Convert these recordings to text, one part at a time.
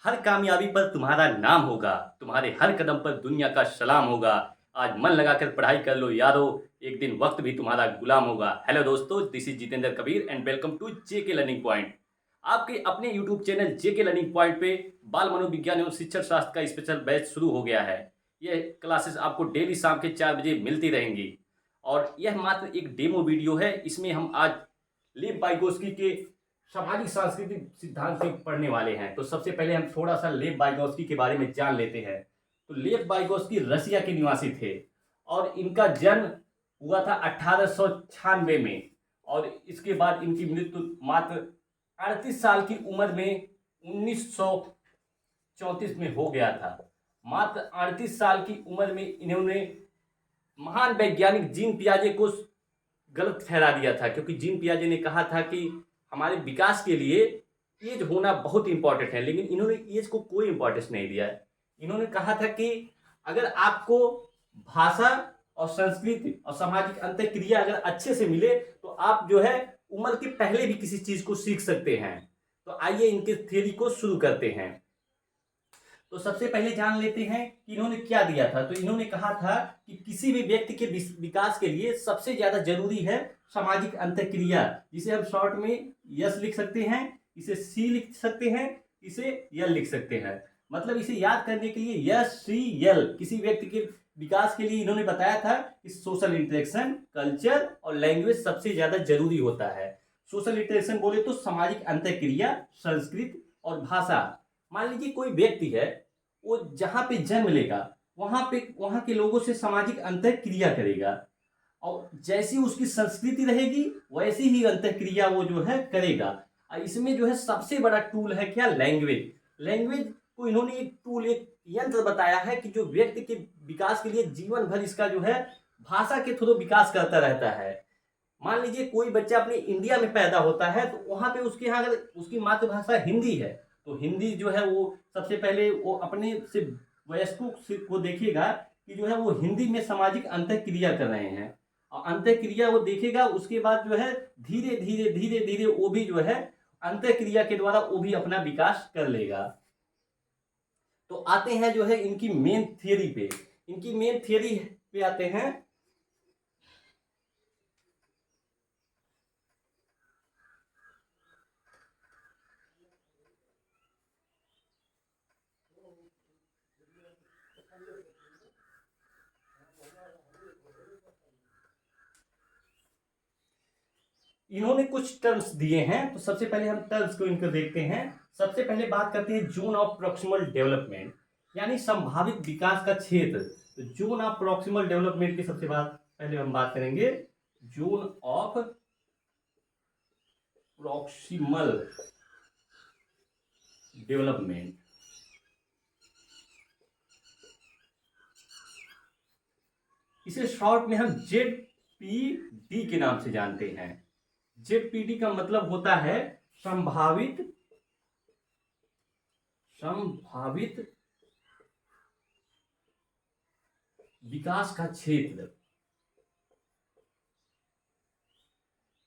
हर कामयाबी पर तुम्हारा नाम होगा, तुम्हारे हर कदम पर दुनिया का सलाम होगा। आज मन लगाकर पढ़ाई कर लो यारो, एक दिन वक्त भी तुम्हारा गुलाम होगा। हेलो दोस्तों, this is Jitendra Kabir and welcome to JK learning point. आपके अपने YouTube channel JK learning point पे बाल मनोविज्ञान एवं शिक्षण शास्त्र का स्पेशल बैच शुरू हो गया है। यह क्लासेस आपको डेली शाम के 4 बजे मिलती रहेंगी और यह मात्र एक डेमो वीडियो है। इसमें हम आज लेव वाइगोस्की के सामाजिक सांस्कृतिक सिद्धांत को पढ़ने वाले हैं। तो सबसे पहले हम थोड़ा सा लेव वाइगोस्की के बारे में जान लेते हैं। तो लेव वाइगोस्की रसिया के निवासी थे और इनका जन्म हुआ था 1896 में और इसके बाद इनकी मृत्यु मात्र 38 साल की उम्र में 1934 में हो गया था। मात्र 38 साल की उम्र में इन्होंने महान वैज्ञानिक जीन पियाजे को गलत ठहरा दिया था, क्योंकि जीन पियाजे ने कहा था कि हमारे विकास के लिए एज होना बहुत इंपॉर्टेंट है, लेकिन इन्होंने एज को कोई इंपॉर्टेंस नहीं दिया। इन्होंने कहा था कि अगर आपको भाषा और संस्कृति और सामाजिक अंतःक्रिया अगर अच्छे से मिले तो आप जो है उम्र के पहले भी किसी चीज को सीख सकते हैं। तो आइए इनके थ्योरी को शुरू करते हैं। तो सबसे पहले जान लेते हैं कि इन्होंने क्या दिया था। तो इन्होंने कहा था कि किसी भी व्यक्ति के विकास के लिए सबसे ज्यादा जरूरी है सामाजिक अंतःक्रिया, जिसे हम शॉर्ट में यस लिख सकते हैं, इसे सी लिख सकते हैं, इसे यल लिख सकते हैं। मतलब इसे याद करने के लिए यस सी यल, किसी व्यक्ति के विकास के लिए इन्होंने बताया था कि सोशल इंटरेक्शन, कल्चर और लैंग्वेज सबसे ज्यादा जरूरी होता है। सोशल इंटरेक्शन बोले तो सामाजिक अंतःक्रिया, संस्कृत और भाषा। मान लीजिए कोई व्यक्ति है, वो जहाँ पे जन्म लेगा वहाँ के लोगों से सामाजिक अंतःक्रिया करेगा और जैसी उसकी संस्कृति रहेगी वैसी ही अंतःक्रिया वो जो है करेगा। और इसमें जो है सबसे बड़ा टूल है क्या, लैंग्वेज। लैंग्वेज को इन्होंने एक टूल, एक यंत्र बताया है कि जो व्यक्ति के विकास के लिए जीवन भर इसका जो है भाषा के थ्रू विकास करता रहता है। मान लीजिए कोई बच्चा अपने इंडिया में पैदा होता है तो वहाँ पे उसके यहाँ अगर उसकी मातृभाषा हिंदी है तो हिंदी जो है वो सबसे पहले वो अपने से वयस्कों को देखेगा कि जो है वो हिंदी में सामाजिक अंतःक्रिया कर रहे हैं और अंतःक्रिया वो देखेगा। उसके बाद जो है धीरे धीरे धीरे धीरे वो भी जो है अंतःक्रिया के द्वारा वो भी अपना विकास कर लेगा। तो आते हैं जो है इनकी मेन थियरी पे। इनकी मेन थियरी पे आते हैं। इन्होंने कुछ टर्म्स दिए हैं, तो सबसे पहले हम टर्म्स को इनको देखते हैं। सबसे पहले बात करते हैं जोन ऑफ प्रॉक्सिमल डेवलपमेंट, यानी संभावित विकास का क्षेत्र। तो जोन ऑफ प्रॉक्सिमल डेवलपमेंट की सबसे पहले हम बात करेंगे जोन ऑफ प्रॉक्सिमल डेवलपमेंट। इसे शॉर्ट में हम ZPD के नाम से जानते हैं। ZPD का मतलब होता है संभावित विकास का क्षेत्र।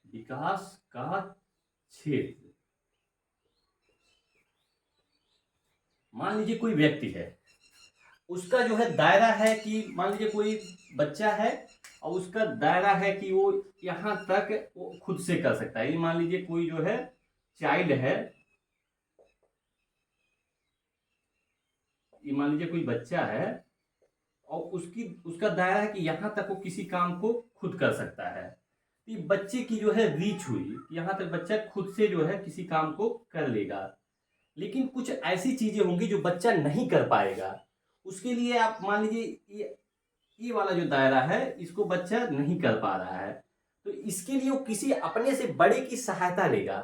विकास का क्षेत्र। मान लीजिए कोई व्यक्ति है, उसका जो है दायरा है कि मान लीजिए कोई बच्चा है और उसका दायरा है कि वो यहाँ तक वो खुद से कर सकता है। मान लीजिए कोई जो है चाइल्ड है, ये मान लीजिए कोई बच्चा है और उसका दायरा है कि यहाँ तक वो किसी काम को खुद कर सकता है। तो ये बच्चे की जो है रीच हुई, यहाँ तक बच्चा खुद से जो है किसी काम को कर लेगा। लेकिन कुछ ऐसी चीजें होंगी जो बच्चा नहीं कर पाएगा। उसके लिए आप मान लीजिए ये वाला जो दायरा है इसको बच्चा नहीं कर पा रहा है, तो इसके लिए वो किसी अपने से बड़े की सहायता लेगा।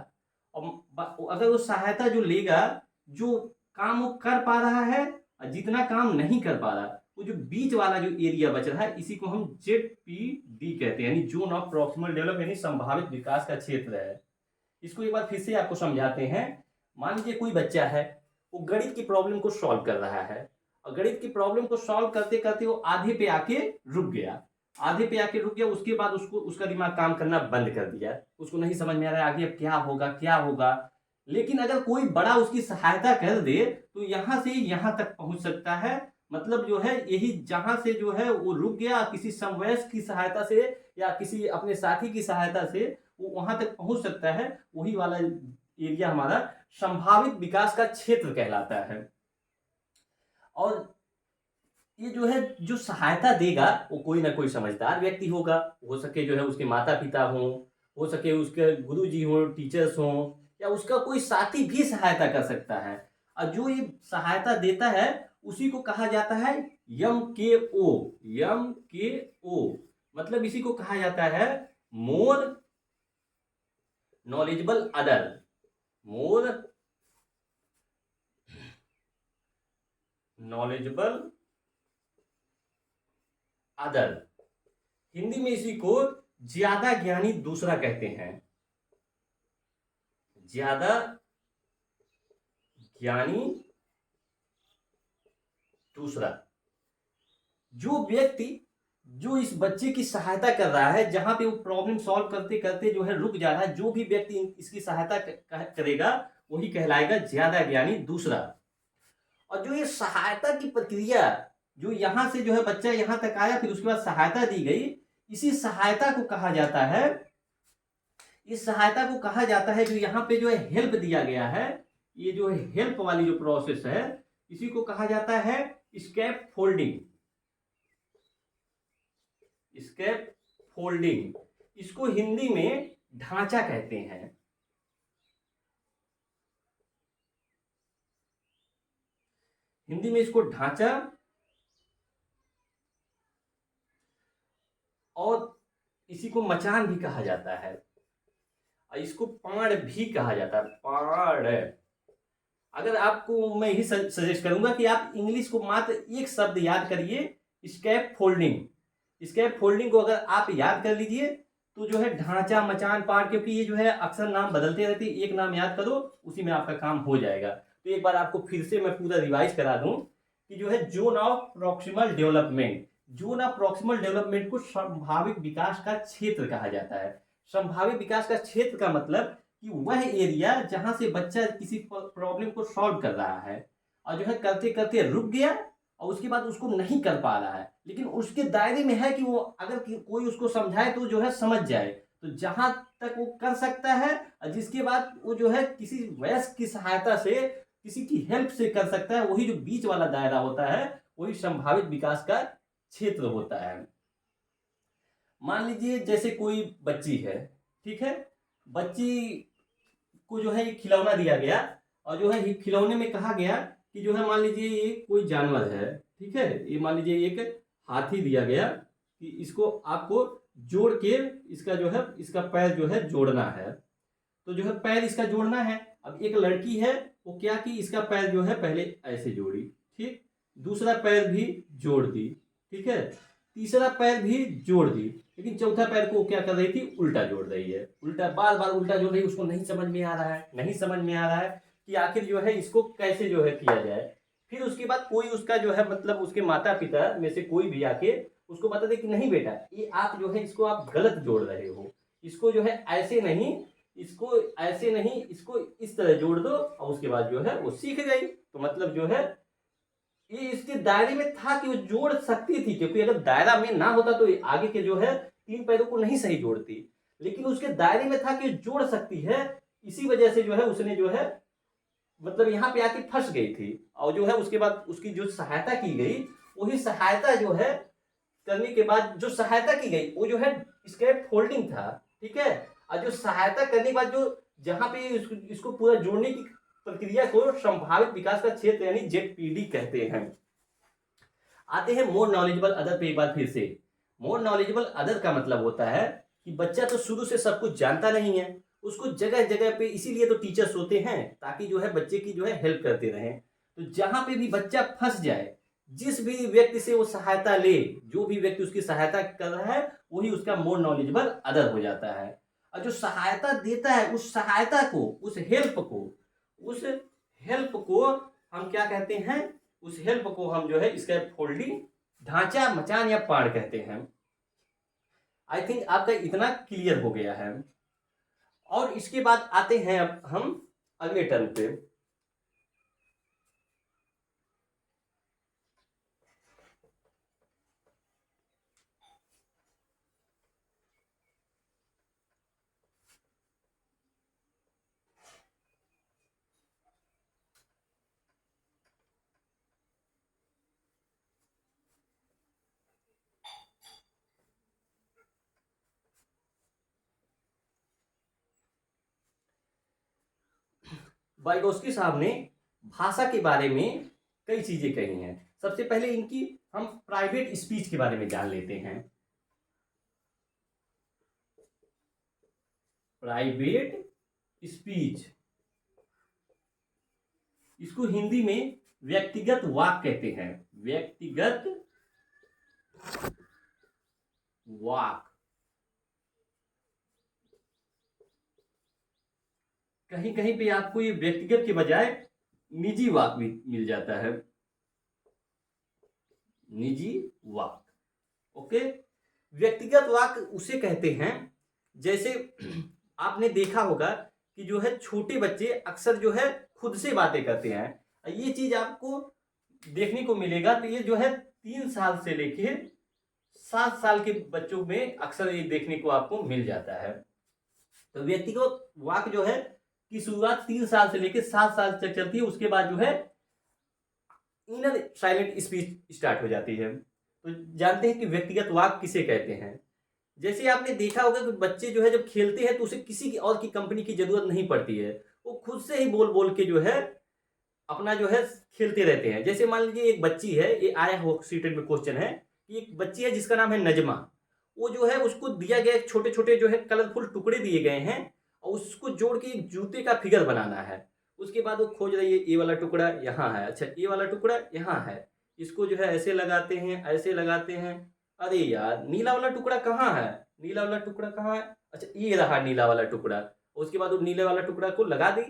और अगर वो सहायता जो लेगा, जो काम वो कर पा रहा है और जितना काम नहीं कर पा रहा, वो जो बीच वाला जो एरिया बच रहा है इसी को हम ZPD कहते हैं, यानी जोन ऑफ प्रॉक्सिमल डेवलपमेंट, यानी संभावित विकास का क्षेत्र है। इसको एक बार फिर से आपको समझाते हैं। मान लीजिए कोई बच्चा है, वो गणित की प्रॉब्लम को सॉल्व कर रहा है और गणित की प्रॉब्लम को सॉल्व करते करते वो आधे पे आके रुक गया। उसके बाद उसका दिमाग काम करना बंद कर दिया। उसको नहीं समझ में आ रहा है आगे अब क्या होगा क्या होगा। लेकिन अगर कोई बड़ा उसकी सहायता कर दे तो यहाँ से यहाँ तक पहुंच सकता है। मतलब जो है यही जहां से जो है वो रुक गया, किसी समवयस्क की सहायता से या किसी अपने साथी की सहायता से वो वहां तक पहुंच सकता है, वही वाला एरिया हमारा संभावित विकास का क्षेत्र कहलाता है। और ये जो है जो सहायता देगा वो कोई ना कोई समझदार व्यक्ति होगा, हो सके जो है उसके माता पिता हो सके उसके गुरु जी हो, टीचर्स हो, या उसका कोई साथी भी सहायता कर सकता है। और जो ये सहायता देता है उसी को कहा जाता है यम के ओ। यम के ओ मतलब इसी को कहा जाता है more knowledgeable other. More knowledgeable other, Hindi में इसी को ज्यादा ज्ञानी दूसरा कहते हैं। ज्यादा ज्ञानी दूसरा, जो व्यक्ति जो इस बच्चे की सहायता कर रहा है, जहां पे वो प्रॉब्लम सॉल्व करते करते जो है रुक जा रहा है, जो भी व्यक्ति इसकी सहायता करेगा वही कहलाएगा ज्यादा ज्ञानी दूसरा। और जो ये सहायता की प्रक्रिया, जो यहां से जो है बच्चा यहां तक आया, फिर उसके बाद सहायता दी गई, इसी सहायता को कहा जाता है, इस सहायता को कहा जाता है जो यहाँ पे जो है हेल्प दिया गया है, ये जो है हेल्प वाली जो प्रोसेस है, इसी को कहा जाता है स्कैप फोल्डिंग। स्कैप फोल्डिंग, इसको हिंदी में ढांचा कहते हैं। हिंदी में इसको ढांचा और इसी को मचान भी कहा जाता है, और इसको पाड़ भी कहा जाता है, पाड़। अगर आपको मैं यही सजेस्ट करूंगा कि आप इंग्लिश को मात्र एक शब्द याद करिए, स्कैप फोल्डिंग। स्कैप फोल्डिंग को अगर आप याद कर लीजिए तो जो है ढांचा मचान पाड़, क्योंकि ये जो है अक्सर नाम बदलते रहते हैं, एक नाम याद करो उसी में आपका काम हो जाएगा। तो एक बार आपको फिर से मैं पूरा रिवाइज करा दूं कि जो है zone of proximal development, zone of proximal development को संभावित विकास का क्षेत्र कहा जाता है। संभावित विकास का क्षेत्र का मतलब कि वह एरिया जहां से बच्चा किसी प्रॉब्लम को सॉल्व कर रहा है और जो है करते करते रुक गया और उसके बाद उसको नहीं कर पा रहा है, लेकिन उसके दायरे में है कि वो अगर कोई उसको समझाए तो जो है समझ जाए, तो जहां तक वो कर सकता है, और जिसके बाद वो जो है किसी वयस्क की सहायता से, किसी की हेल्प से कर सकता है, वही जो बीच वाला दायरा होता है वही संभावित विकास का क्षेत्र होता है। मान लीजिए जैसे कोई बच्ची है, ठीक है, बच्ची को जो है एक खिलौना दिया गया और जो है खिलौने में कहा गया कि जो है मान लीजिए ये कोई जानवर है, ठीक है, ये मान लीजिए एक हाथी दिया गया कि इसको आपको जोड़ के इसका जो है इसका पैर जो है जोड़ना है, तो जो है पैर इसका जोड़ना है। अब एक लड़की है वो क्या कि इसका पैर जो है पहले ऐसे जोड़ी, ठीक, दूसरा पैर भी जोड़ दी, ठीक है, तीसरा पैर भी जोड़ दी, लेकिन चौथा पैर को क्या कर रही थी, उल्टा जोड़ रही है, उल्टा बार बार उल्टा जोड़ रही है। उसको नहीं समझ में आ रहा है, नहीं समझ में आ रहा है कि आखिर जो है इसको कैसे जो है किया जाए। फिर उसके बाद कोई उसका जो है मतलब उसके माता पिता में से कोई भी आके उसको बता दे कि नहीं बेटा, ये आप जो है इसको आप गलत जोड़ रहे हो, इसको जो है ऐसे नहीं, इसको ऐसे नहीं, इसको इस तरह जोड़ दो, और उसके बाद जो है वो सीख गई। तो मतलब जो है ये इसके दायरे में था कि वो जोड़ सकती थी, क्योंकि अगर दायरा में ना होता तो आगे के जो है तीन पैरों को नहीं सही जोड़ती, लेकिन उसके दायरे में था कि जोड़ सकती है, इसी वजह से जो है उसने जो है मतलब यहाँ पे आके फंस गई थी। और जो है उसके बाद उसकी जो सहायता की गई, वही सहायता जो है करने के बाद जो सहायता की गई वो जो है स्कैप फोल्डिंग था, ठीक है। और जो सहायता करने के बाद जो जहां पे इसको पूरा जोड़ने की प्रक्रिया को संभावित विकास का क्षेत्र यानी जेडपीडी कहते हैं। आते हैं मोर नॉलेजेबल अदर पे एक बार फिर से। मोर नॉलेजेबल अदर का मतलब होता है कि बच्चा तो शुरू से सब कुछ जानता नहीं है, उसको जगह जगह पे, इसीलिए तो टीचर्स होते हैं ताकि जो है बच्चे की जो है हेल्प करते रहें। तो जहां पे भी बच्चा फंस जाए, जिस भी व्यक्ति से वो सहायता ले, जो भी व्यक्ति उसकी सहायता कर रहा है वही उसका मोर नॉलेजेबल अदर हो जाता है। और जो सहायता देता है उस सहायता को, उस हेल्प को हम क्या कहते हैं, उस हेल्प को हम जो है स्कैप फोल्डिंग, ढांचा मचान या पाड़ कहते हैं। आई थिंक आपका इतना क्लियर हो गया है। और इसके बाद आते हैं अब हम अगले टर्म पे। वाइगोस्की साहब ने भाषा के बारे में कई चीजें कही हैं। सबसे पहले इनकी हम प्राइवेट स्पीच के बारे में जान लेते हैं। प्राइवेट स्पीच, इसको हिंदी में व्यक्तिगत वाक कहते हैं। व्यक्तिगत वाक। कहीं कहीं पे आपको ये व्यक्तिगत के बजाय निजी वाक भी मिल जाता है। निजी वाक, ओके। व्यक्तिगत वाक उसे कहते हैं, जैसे आपने देखा होगा कि जो है छोटे बच्चे अक्सर जो है खुद से बातें करते हैं। ये चीज आपको देखने को मिलेगा। तो ये जो है 3 साल से लेके 7 साल के बच्चों में अक्सर ये देखने को आपको मिल जाता है। तो व्यक्तिगत वाक जो है की शुरुआत 3 साल से लेकर 7 साल तक चलती है। उसके बाद जो है इनर साइलेंट स्पीच स्टार्ट हो जाती है। तो जानते हैं कि व्यक्तिगत वाक किसे कहते हैं। जैसे आपने देखा होगा कि बच्चे जो है जब खेलते हैं तो उसे किसी की और की कंपनी की जरूरत नहीं पड़ती है। वो खुद से ही बोल बोल के जो है अपना जो है खेलते रहते हैं। जैसे मान लीजिए एक बच्ची है, ये आया हो सीटेड में क्वेश्चन है कि एक बच्ची है जिसका नाम है नजमा। वो जो है उसको दिया गया छोटे छोटे जो है कलरफुल टुकड़े दिए गए हैं और उसको जोड़ के एक जूते का फिगर बनाना है। उसके बाद वो खोज रही है, ये वाला टुकड़ा यहाँ है, अच्छा ये वाला टुकड़ा यहाँ है, इसको जो है ऐसे लगाते हैं, ऐसे लगाते हैं। अरे यार नीला वाला टुकड़ा कहाँ है, नीला वाला टुकड़ा कहाँ है, अच्छा ये रहा नीला वाला टुकड़ा। उसके बाद वो नीले वाला टुकड़ा को लगा दी।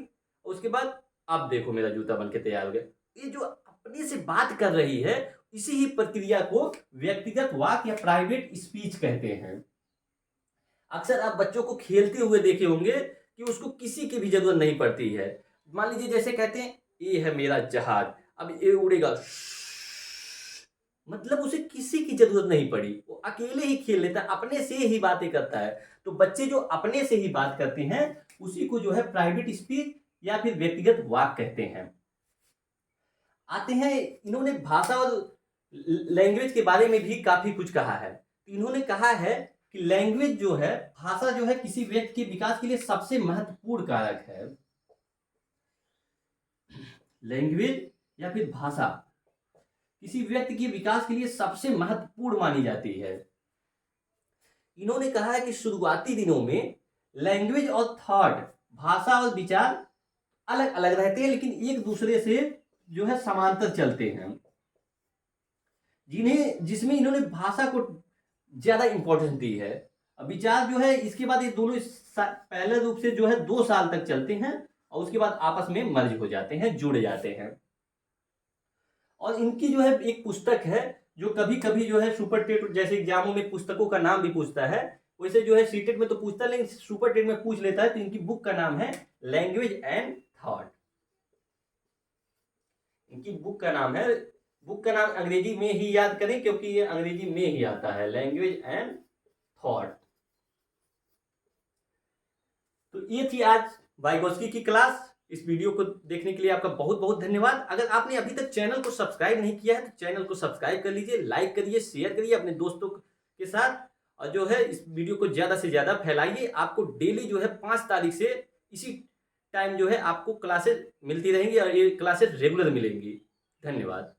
उसके बाद अब देखो मेरा जूता बन के तैयार हो गया। ये जो अपने से बात कर रही है, इसी ही प्रक्रिया को व्यक्तिगत वाक या प्राइवेट स्पीच कहते हैं। अक्सर आप बच्चों को खेलते हुए देखे होंगे कि उसको किसी की भी जरूरत नहीं पड़ती है। मान लीजिए जैसे कहते हैं ये है मेरा जहाज, अब ये उड़ेगा, मतलब उसे किसी की जरूरत नहीं पड़ी, वो अकेले ही खेल लेता है, अपने से ही बातें करता है। तो बच्चे जो अपने से ही बात करते हैं उसी को जो है प्राइवेट स्पीच या फिर व्यक्तिगत वाक कहते हैं। आते हैं, इन्होंने भाषा और लैंग्वेज के बारे में भी काफी कुछ कहा है। इन्होंने कहा है कि लैंग्वेज जो है, भाषा जो है किसी व्यक्ति के विकास के लिए सबसे महत्वपूर्ण कारक है। लैंग्वेज या फिर भाषा किसी व्यक्ति के विकास के लिए सबसे महत्वपूर्ण मानी जाती है। इन्होंने कहा है कि शुरुआती दिनों में लैंग्वेज और थॉट, भाषा और विचार अलग अलग रहते हैं, लेकिन एक दूसरे से जो है समांतर चलते हैं। जिसमें इन्होंने भाषा को ज्यादा इंपॉर्टेंस दी है। विचार जो है इसके बाद ये दोनों पहले रूप से जो है 2 साल तक चलते हैं और उसके बाद आपस में मर्ज हो जाते हैं, जुड़ जाते हैं। और इनकी जो है एक पुस्तक है जो कभी कभी जो है सुपर टेट जैसे एग्जामों में पुस्तकों का नाम भी पूछता है, वैसे जो है सीटेट में तो पूछता है लेकिन सुपर टेट में पूछ लेता है। तो इनकी बुक का नाम है लैंग्वेज एंड थॉट। इनकी बुक का नाम है, बुक का नाम अंग्रेजी में ही याद करें क्योंकि ये अंग्रेजी में ही आता है, लैंग्वेज एंड थॉट। तो ये थी आज वाइगोस्की की क्लास। इस वीडियो को देखने के लिए आपका बहुत बहुत धन्यवाद। अगर आपने अभी तक चैनल को सब्सक्राइब नहीं किया है तो चैनल को सब्सक्राइब कर लीजिए, लाइक करिए, शेयर करिए अपने दोस्तों के साथ और जो है इस वीडियो को ज्यादा से ज्यादा फैलाइए। आपको डेली जो है 5 तारीख से इसी टाइम जो है आपको क्लासेस मिलती रहेंगी और ये क्लासेस रेगुलर मिलेंगी। धन्यवाद।